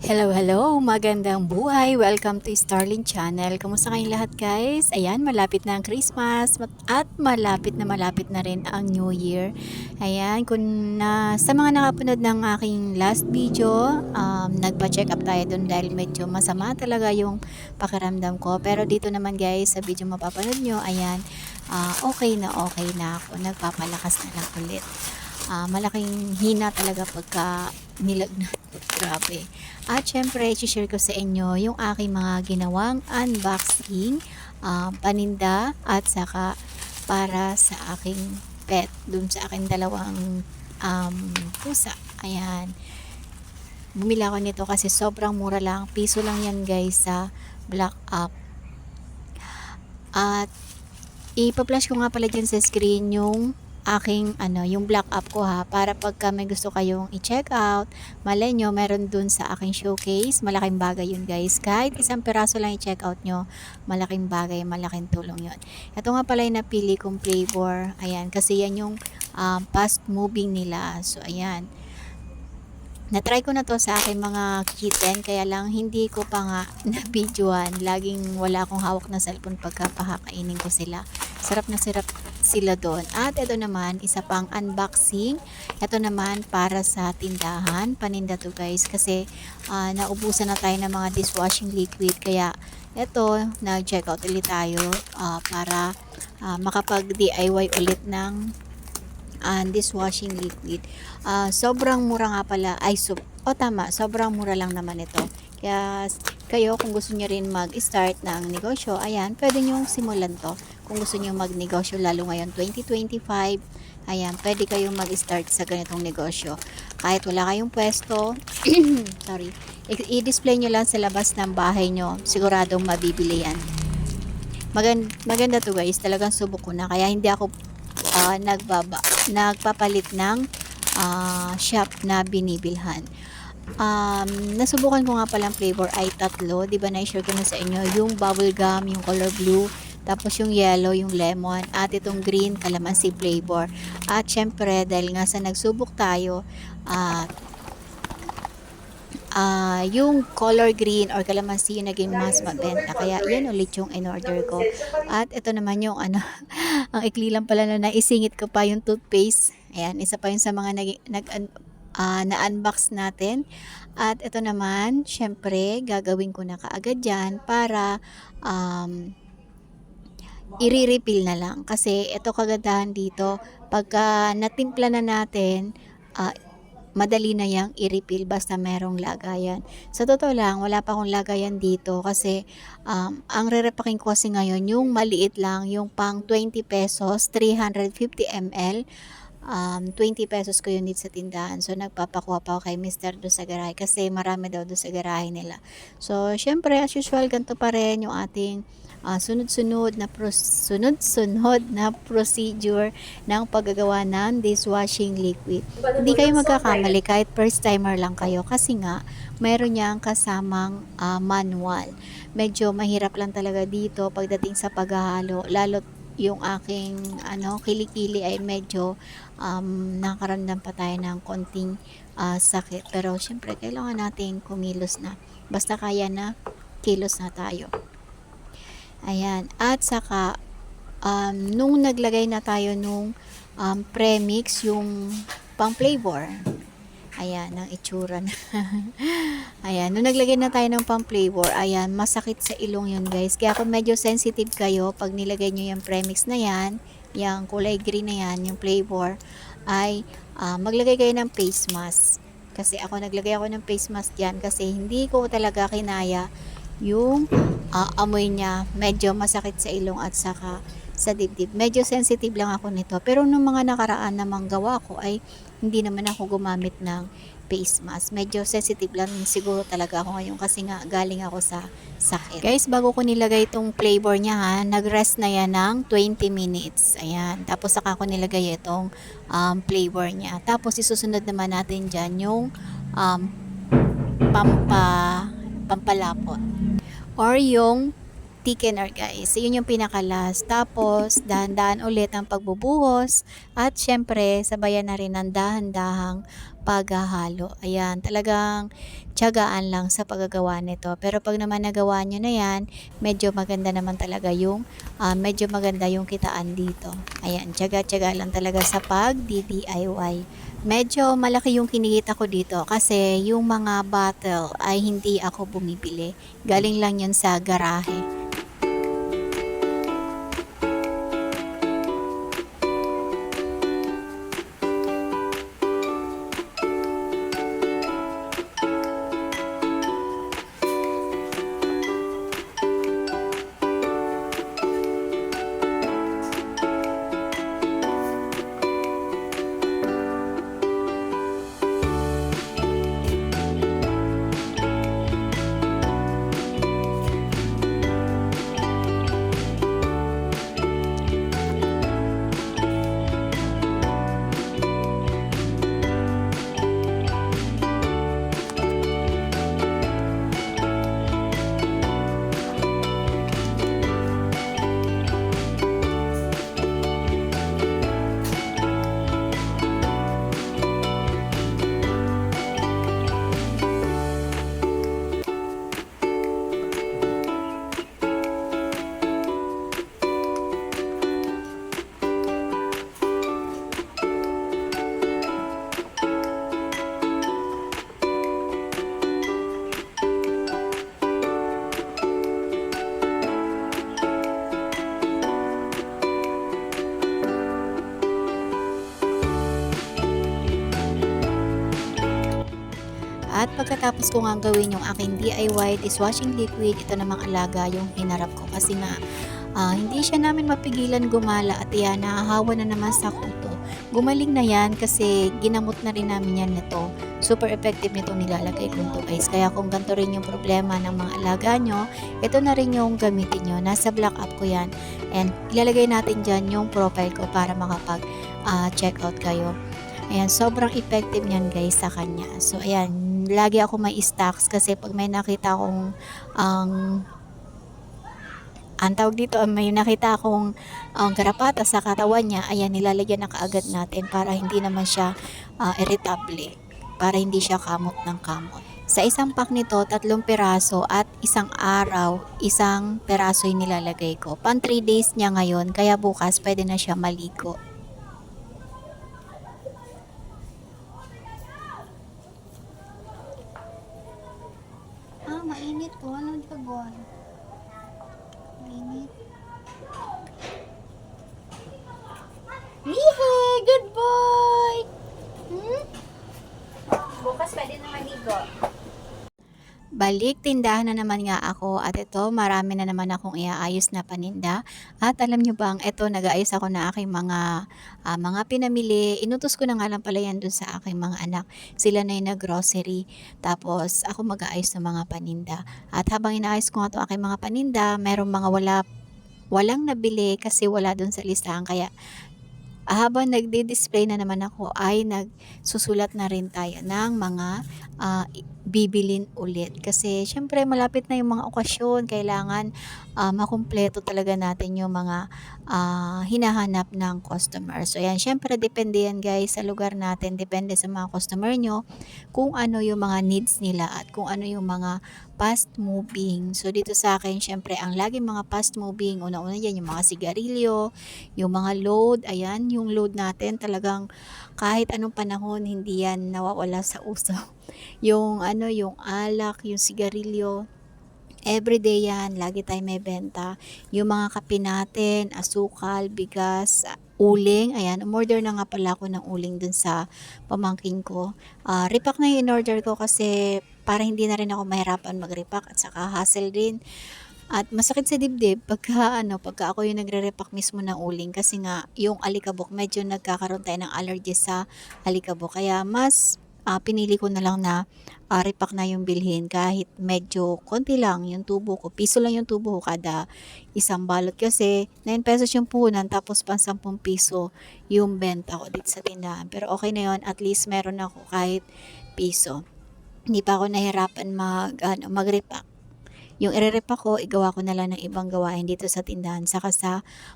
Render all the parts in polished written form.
Hello, hello! Magandang buhay! Welcome to Starling Channel. Kumusta kayong lahat guys? Ayan, malapit na ang Christmas at malapit na rin ang New Year. Ayan, sa mga nakapanood ng aking last video, nagpa-check up tayo dun dahil medyo masama talaga yung pakiramdam ko. Pero dito naman guys, sa video mapapanood nyo, ayan, okay na ako. Nagpapalakas na lang ulit. Malaking hina talaga pagka nilagnat. Grabe. At syempre, i-share ko sa inyo yung aking mga ginawang unboxing, paninda at saka para sa aking pet, dun sa aking dalawang pusa. Ayan. Bumili ako nito kasi sobrang mura lang. Piso lang yan guys sa Black Up. At ipa-flash ko nga pala dyan sa screen yung yung black up ko ha, para pagka may gusto kayong i-check out, malay nyo meron dun sa aking showcase. Malaking bagay yun guys, kahit isang peraso lang i-check out nyo, malaking bagay, malaking tulong yun. Ito nga pala yung napili kong flavor, ayan, kasi yan yung fast moving nila. So ayan, na-try ko na to sa aking mga kitten, kaya lang hindi ko pa nga na-videoan. Laging wala akong hawak na cellphone pagka pahakainin ko sila. Sarap na sarap sila doon. At ito naman, isa pang unboxing. Ito naman para sa tindahan. Paninda to guys, kasi naubusan na tayo ng mga dishwashing liquid. Kaya ito, nag-check out ulit tayo para makapag-DIY ulit ng dishwashing liquid. Sobrang mura nga pala. Tama, sobrang mura lang naman ito. Kaya kayo, kung gusto niyo rin mag-start ng negosyo, ayan, pwede niyo simulan to. Kung gusto niyo mag-negosyo, lalo ngayon 2025, ayan, pwede kayong mag-start sa ganitong negosyo. Kahit wala kayong pwesto, sorry, i-display nyo lang sa labas ng bahay nyo. Siguradong mabibili yan. Maganda to guys, talagang subok ko na. Kaya hindi ako nagpapalit ng shop na binibilhan. Nasubukan ko nga palang flavor ay tatlo, di ba na-share ko na sa inyo, yung bubble gum, yung color blue, tapos yung yellow, yung lemon, at itong green, calamansi flavor. At syempre, dahil nga sa nagsubok tayo, yung color green or calamansi yung naging mas mabenta, kaya yan ulit yung in-order ko. At ito naman yung ang ikli lang pala na naisingit ko pa yung toothpaste. Ayan, isa pa yun sa mga na-unbox natin. At ito naman, syempre, gagawin ko na kaagad dyan para i-refill na lang. Kasi ito kagandahan dito, pagka natimpla na natin, madali na yang i-refill basta merong lagayan. Sa totoo lang, wala pa akong lagayan dito kasi ang re-repacking ko kasi ngayon, yung maliit lang, yung pang 20 pesos, 350 ml. 20 pesos ko yun dito sa tindahan. So, nagpapakuha pa ako kay Mr. do sa garahe kasi marami daw do sa garahe nila. So, syempre, as usual, ganito pa rin yung ating sunod-sunod na procedure ng paggagawa ng dishwashing liquid. Hindi kayo magkakamali kahit first timer lang kayo kasi nga, mayroon niyang kasamang manual. Medyo mahirap lang talaga dito pagdating sa paghahalo, lalo yung aking kilikili ay medyo nakaramdam pa tayo ng konting sakit, pero syempre kailangan natin kumilos na, basta kaya na kilos na tayo. Ayan, at saka nung naglagay na tayo nung premix, yung pang flavor, ayan ang itsura na ayan, nung naglagay na tayo ng pang flavor, ayan, masakit sa ilong yun guys. Kaya kung medyo sensitive kayo, pag nilagay nyo yung premix na yan, yung kulay green na yan, yung flavor, ay maglagay kayo ng face mask. Kasi naglagay ako ng face mask yan kasi hindi ko talaga kinaya yung amoy niya. Medyo masakit sa ilong at saka sa dibdib. Medyo sensitive lang ako nito. Pero nung mga nakaraan namang gawa ko ay hindi naman ako gumamit ng face mask. Medyo sensitive lang siguro talaga ako ngayon kasi nga galing ako sa sakit. Guys, bago ko nilagay itong flavor niya ha, nag-rest na yan ng 20 minutes. Ayan. Tapos saka ko nilagay itong flavor niya. Tapos isusunod naman natin dyan yung pampalapot or yung thickener guys. Yun yung pinaka-last. Tapos, dahan-dahan ulit ang pagbubuhos. At syempre, sabayan na rin ng dahan-dahang paghahalo. Ayan, talagang tiyagaan lang sa paggagawa nito. Pero pag naman nagawa nyo na yan, medyo maganda naman talaga yung, medyo maganda yung kitaan dito. Ayan, tiyaga-tiyaga lang talaga sa pag-DIY. Medyo malaki yung kinikita ko dito kasi yung mga bottle ay hindi ako bumibili. Galing lang yun sa garahe. At pagkatapos ko nga gawin yung aking DIY dishwashing liquid, ito namang alaga yung hinarap ko kasi nga hindi siya namin mapigilan gumala at yan, nahahawa na naman sa kuto. Gumaling na yan kasi ginamot na rin namin yan nito. Super effective nito nilalagay ko to guys. Kaya kung ganito rin yung problema ng mga alaga nyo, ito na rin yung gamitin nyo. Nasa black up ko yan. And ilalagay natin dyan yung profile ko para makapag check out kayo. Ayan, sobrang effective niyan guys sa kanya. So ayan, lagi ako may stocks kasi pag may nakita akong ang tawag dito, may nakita akong garapata sa katawan niya, ayan, nilalagyan na kaagad natin para hindi naman siya irritable, para hindi siya kamot ng kamot. Sa isang pack nito, 3 piraso at isang araw, isang piraso yung nilalagay ko. Pan 3 days niya ngayon, kaya bukas pwede na siya maligo. Mainit to. Anong tagon? Mainit. Mihe! Good boy! Bukas pwede na maligo. Balik tindahan na naman nga ako at ito marami na naman akong iaayos na paninda at alam nyo bang ito nag-aayos ako na aking mga pinamili. Inutos ko na nga lang pala yan dun sa aking mga anak, sila na yung nag-grocery tapos ako mag-aayos ng mga paninda at habang inaayos ko nga ito aking mga paninda, merong mga walang nabili kasi wala dun sa listahan kaya habang nagdi-display na naman ako ay nagsusulat na rin tayo ng mga bibilin ulit kasi syempre malapit na yung mga okasyon, kailangan makumpleto talaga natin yung mga hinahanap ng customer. So yan, syempre depende yan guys sa lugar natin, depende sa mga customer nyo kung ano yung mga needs nila at kung ano yung mga fast moving. So dito sa akin syempre ang laging mga fast moving, una-una yan yung mga sigarilyo, yung mga load, ayan yung load natin talagang kahit anong panahon hindi yan nawawala sa uso. Yung yung alak, yung sigarilyo, everyday yan, lagi tayo may benta. Yung mga kape natin, asukal, bigas, uling, ayan, umorder na nga pala ako ng uling dun sa pamangking ko. Repack na yung in-order ko kasi para hindi na rin ako mahirapan mag-repack at saka hassle din. At masakit sa dibdib pagka ako yung nagre-repack mismo ng uling kasi nga yung alikabok medyo nagkakaroon tayo ng allergy sa alikabok. Kaya mas pinili ko na lang na repack na yung bilhin kahit medyo konti lang yung tubo ko. Piso lang yung tubo ko kada isang balot kasi 9 pesos yung puhunan tapos pang 10 piso yung benta ko dito sa tindahan. Pero okay na yun, at least meron ako kahit piso. Hindi pa ako nahirapan mag-repack. yung ire-rep ako, igawa ko na lang ng ibang gawain dito sa tindahan saka sa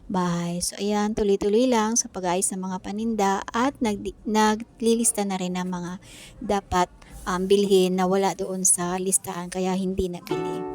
bahay. So ayan, tuloy-tuloy lang sa pag-ayos ng mga paninda at naglilista na rin ng mga dapat bilhin na wala doon sa listahan kaya hindi nabili.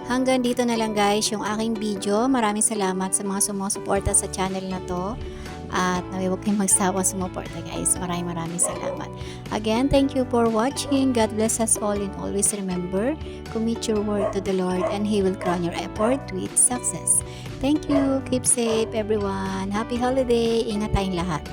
Hanggang dito na lang guys yung aking video. Maraming salamat sa mga sumusuporta sa channel na to. At huwag kayong magsawang sumuporta guys. Maraming salamat. Again, thank you for watching. God bless us all and always remember, commit your work to the Lord and He will crown your effort with success. Thank you. Keep safe everyone. Happy holiday. Ingat tayong lahat.